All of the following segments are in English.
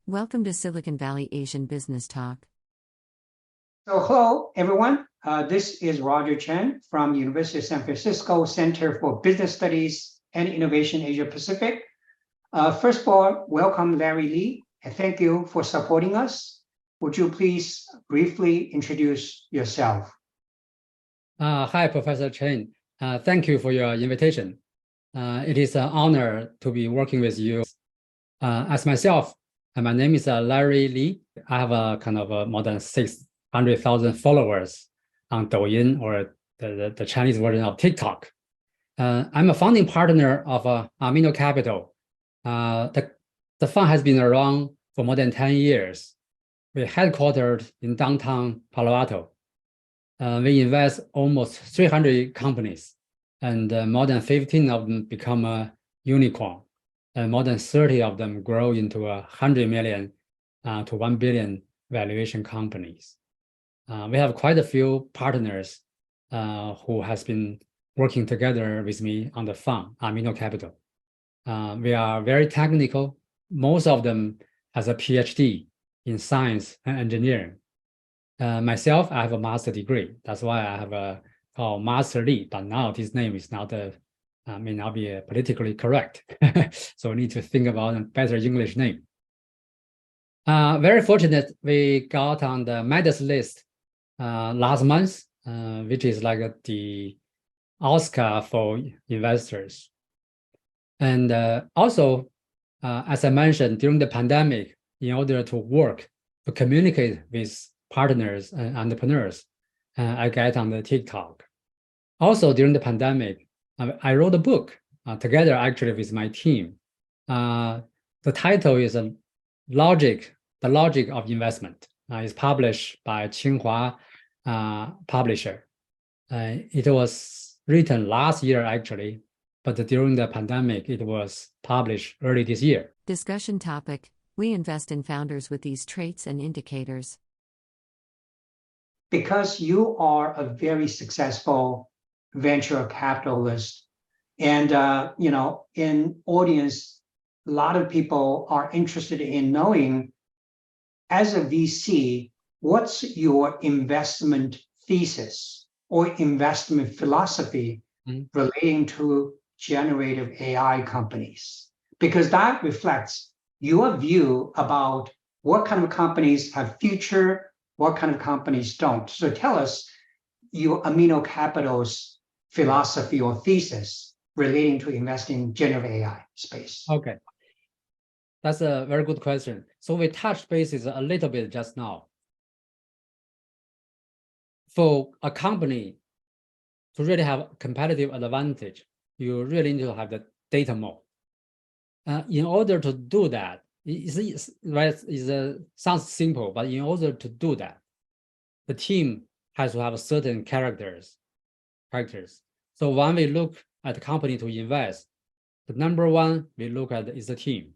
Welcome to Silicon Valley Asian Business Talk. So hello, everyone. This is Roger Chen from University of San Francisco Center for Business Studies and Innovation Asia Pacific. First of all, welcome Larry Lee, and thank you for supporting us. Would you please briefly introduce yourself? Hi, Professor Chen. Thank you for your invitation. It is an honor to be working with you. As myself, my name is Larry Lee. I have a kind of more than 600,000 followers on Douyin, or the Chinese version of TikTok. I'm a founding partner of Amino Capital. The fund has been around for more than 10 years. We're headquartered in downtown Palo Alto. We invest almost 300 companies, and more than 15 of them become a unicorn, and more than 30 of them grow into 100 million to 1 billion valuation companies. We have quite a few partners who has been working together with me on the fund, Amino Capital. We are very technical. Most of them has a PhD in science and engineering. Myself, I have a master degree. That's why I have a called Master Lee, but now this name is not may not be politically correct. So we need to think about a better English name. Very fortunate we got on the Midas list last month, which is like the Oscar for investors. And also, as I mentioned, during the pandemic, in order to work, to communicate with partners and entrepreneurs, I get on the TikTok. Also, during the pandemic, I wrote a book together actually with my team. The title is The Logic of Investment. It's published by Tsinghua publisher. It was written last year actually, but during the pandemic, it was published early this year. Discussion topic: we invest in founders with these traits and indicators. Because you are a very successful venture capitalist, and in audience, a lot of people are interested in knowing, as a VC, what's your investment thesis or investment philosophy relating to generative AI companies? Because that reflects your view about what kind of companies have future, what kind of companies don't. So tell us your Amino Capital's philosophy or thesis relating to investing in generative AI space. Okay. That's a very good question. So we touched bases a little bit just now. For a company to really have competitive advantage, you really need to have the data moat. In order to do that, sounds simple, but in order to do that, the team has to have certain characters. So when we look at the company to invest, the number one we look at is the team.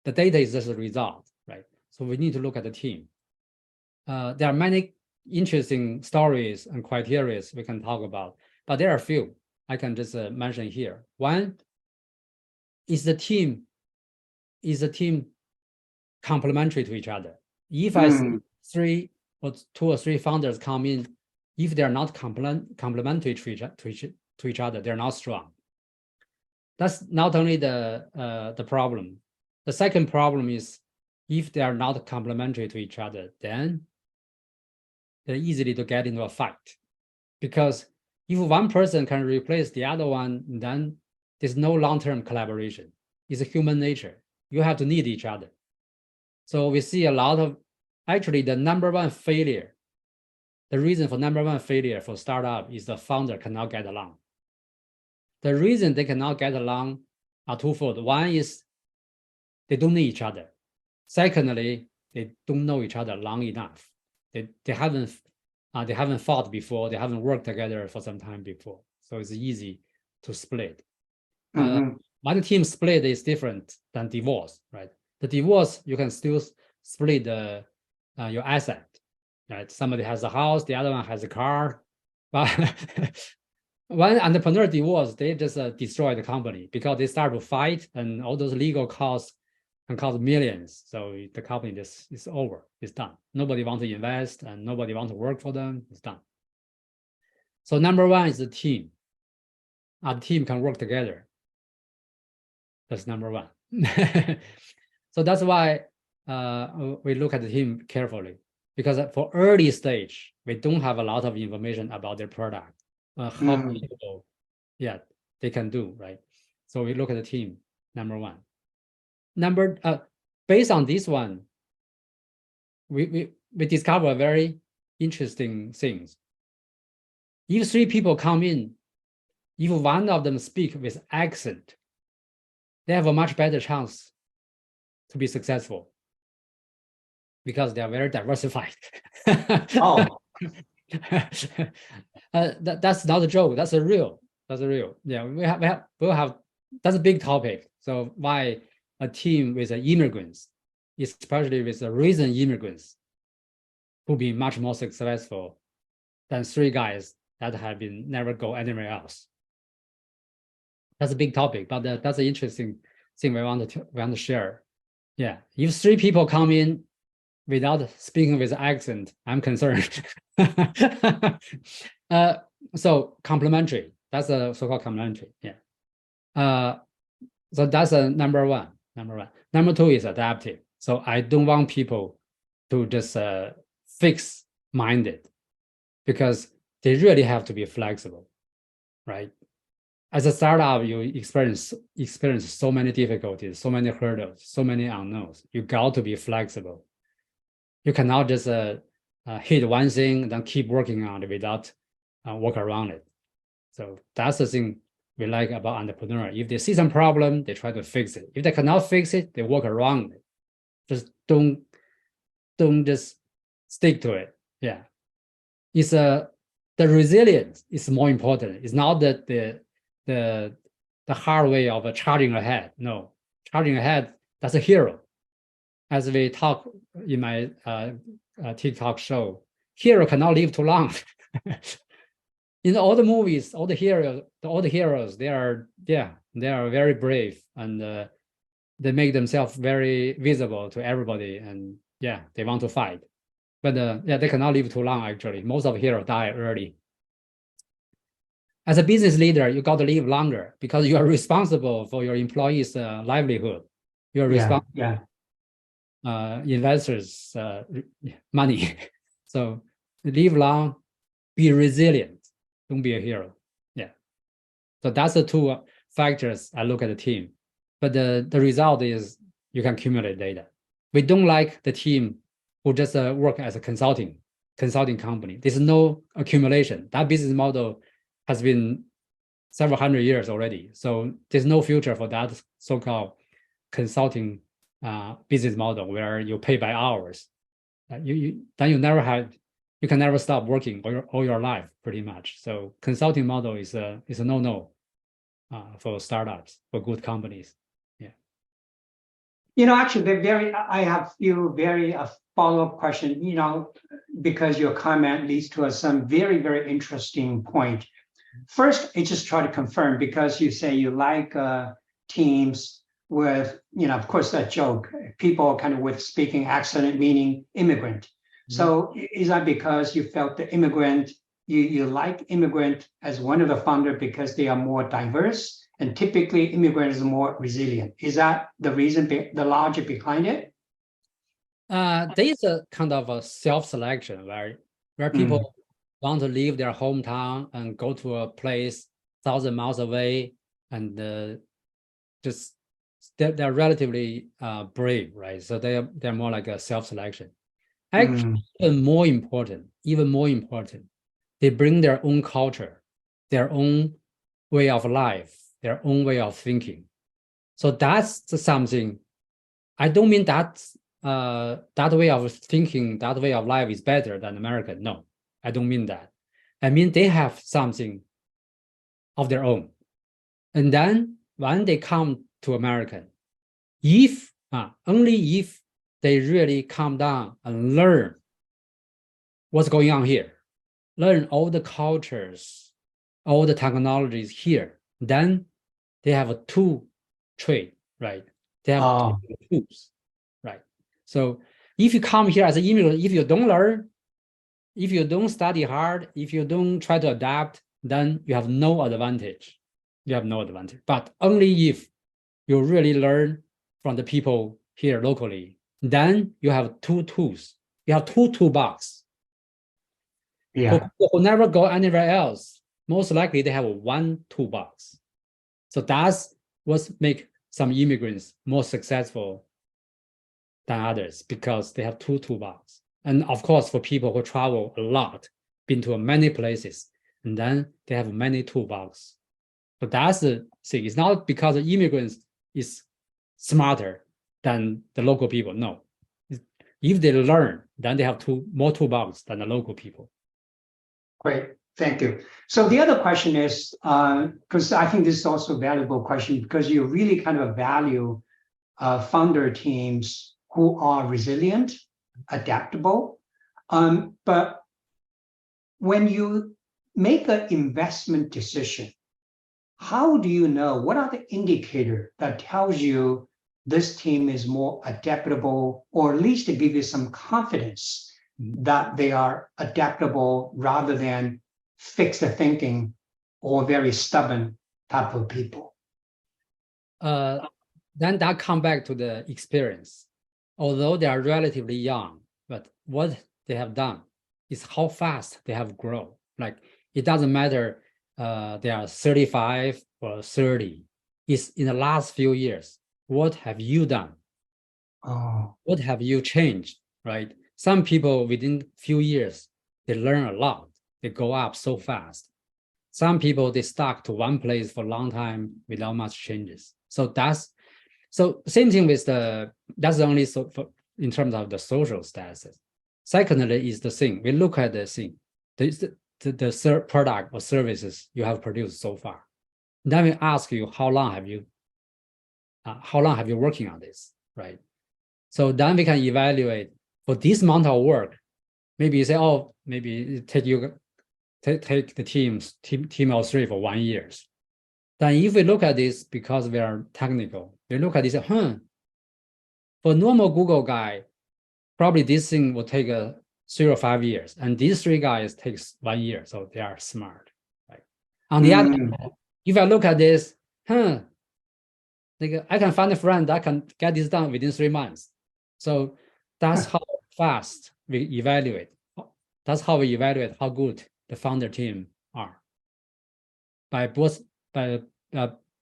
The data is just a result, right? So we need to look at the team. There are many interesting stories and criteria we can talk about, but there are a few I can just mention here. One is the team complementary to each other. If I see two or three founders come in, if they're not complementary to each other, they're not strong. That's not only the problem. The second problem is if they are not complementary to each other, then they're easily to get into a fight. Because if one person can replace the other one, then there's no long-term collaboration. It's a human nature. You have to need each other. So we see a lot of, actually the number one failure, the reason for number one failure for startup is the founder cannot get along. The reason they cannot get along are twofold. One is they don't know each other. Secondly, they don't know each other long enough. They haven't fought before. They haven't worked together for some time before. So it's easy to split. One team split is different than divorce, right? The divorce, you can still split your asset, right? Somebody has a house, the other one has a car. But when entrepreneur divorce, they just destroy the company because they start to fight and all those legal costs and cost millions. So the company just is over, it's done. Nobody wants to invest and nobody wants to work for them, it's done. So number one is the team. Our team can work together. That's number one. So that's why we look at the team carefully, because for early stage, we don't have a lot of information about their product, how many people, yeah, they can do, right? So we look at the team, number one. Based on this one, we discover very interesting things. If three people come in, if one of them speak with accent, they have a much better chance to be successful because they are very diversified. Oh, that's not a joke. That's a real. Yeah, we'll have. That's a big topic. So why a team with immigrants, especially with the recent immigrants, will be much more successful than three guys that have been never go anywhere else. That's a big topic, but that's an interesting thing we want to share. Yeah, if three people come in without speaking with accent, I'm concerned. So complementary. That's a so-called complementary. Yeah. So that's a number one. Number two is adaptive. So I don't want people to just fixed-minded, because they really have to be flexible, right? As a startup, you experience so many difficulties, so many hurdles, so many unknowns. You got to be flexible. You cannot just hit one thing, then keep working on it without work around it. So that's the thing we like about entrepreneur. If they see some problem, they try to fix it. If they cannot fix it, they work around it. Just don't just stick to it. Yeah, it's the resilience is more important. It's not that the hard way of charging ahead. No, charging ahead, that's a hero. As we talk in my TikTok show, hero cannot live too long. In all the movies, all the heroes, they are very brave, and they make themselves very visible to everybody, and yeah, they want to fight. But they cannot live too long, actually. Most of the heroes die early. As a business leader, you got to live longer because you are responsible for your employees' livelihood. You are responsible investors' money. So live long, be resilient. Don't be a hero. Yeah. So that's the two factors I look at the team. But the result is you can accumulate data. We don't like the team who just work as a consulting company. There's no accumulation. That business model has been several hundred years already. So there's no future for that so-called consulting business model where you pay by hours. You can never stop working all your life, pretty much. So consulting model is a no-no for startups, for good companies. Yeah. Actually, I have few very follow-up question. Because your comment leads to some very, very interesting point. First, I just try to confirm, because you say you like teams with, of course, that joke, people kind of with speaking accent, meaning immigrant. Mm-hmm. So is that because you felt the immigrant, you like immigrant as one of the founders because they are more diverse, and typically immigrant is more resilient? Is that the reason, the logic behind it? There is a kind of a self-selection where people want to leave their hometown and go to a place 1,000 miles away, and just they're relatively brave, right? So they're more like a self-selection. Actually, even more important, they bring their own culture, their own way of life, their own way of thinking. So that's something. I don't mean that that way of thinking, that way of life is better than American. No, I don't mean that. I mean they have something of their own. And then when they come to American, only if they really calm down and learn what's going on here, learn all the cultures, all the technologies here, then they have a two trait, right? They have Oh. tools, right? So if you come here as an immigrant, if you don't learn, if you don't study hard, if you don't try to adapt, then you have no advantage. You have no advantage. But only if you really learn from the people here locally, then you have two tools. You have two toolbox. Yeah. For people who never go anywhere else, most likely they have one toolbox. So that's what makes some immigrants more successful than others, because they have two toolbox. And of course, for people who travel a lot, been to many places, and then they have many toolbox. But that's the thing. It's not because the immigrants is smarter than the local people. No. If they learn, then they have more toolbox than the local people. Great, thank you. So the other question is, because I think this is also a valuable question, because you really kind of value founder teams who are resilient, adaptable. But when you make an investment decision, how do you know, what are the indicators that tells you this team is more adaptable, or at least to give you some confidence that they are adaptable rather than fixed thinking or very stubborn type of people? Then that come back to the experience. Although they are relatively young, but what they have done is how fast they have grown. Like, it doesn't matter they are 35 or 30. It's in the last few years. What have you done? Oh. What have you changed, right? Some people within few years, they learn a lot. They go up so fast. Some people, they stuck to one place for a long time without much changes. So same thing with that's only so for, in terms of the social status. Secondly is the thing, we look at the thing, the product or services you have produced so far. Then we ask you, how long have you working on this, right? So then we can evaluate for this amount of work. Maybe you say, oh, maybe take the team of 3 for 1 year. Then if we look at this, because we are technical, we look at this, for normal Google guy, probably this thing will take 3 or 5 years, and these 3 guys takes 1 year, so they are smart, right? On the other hand, if I look at this, I can find a friend that can get this done within 3 months. So that's how fast we evaluate. That's how we evaluate how good the founder team are.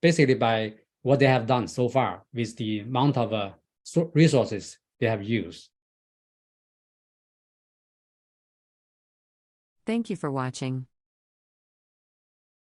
Basically by what they have done so far with the amount of resources they have used. Thank you for watching.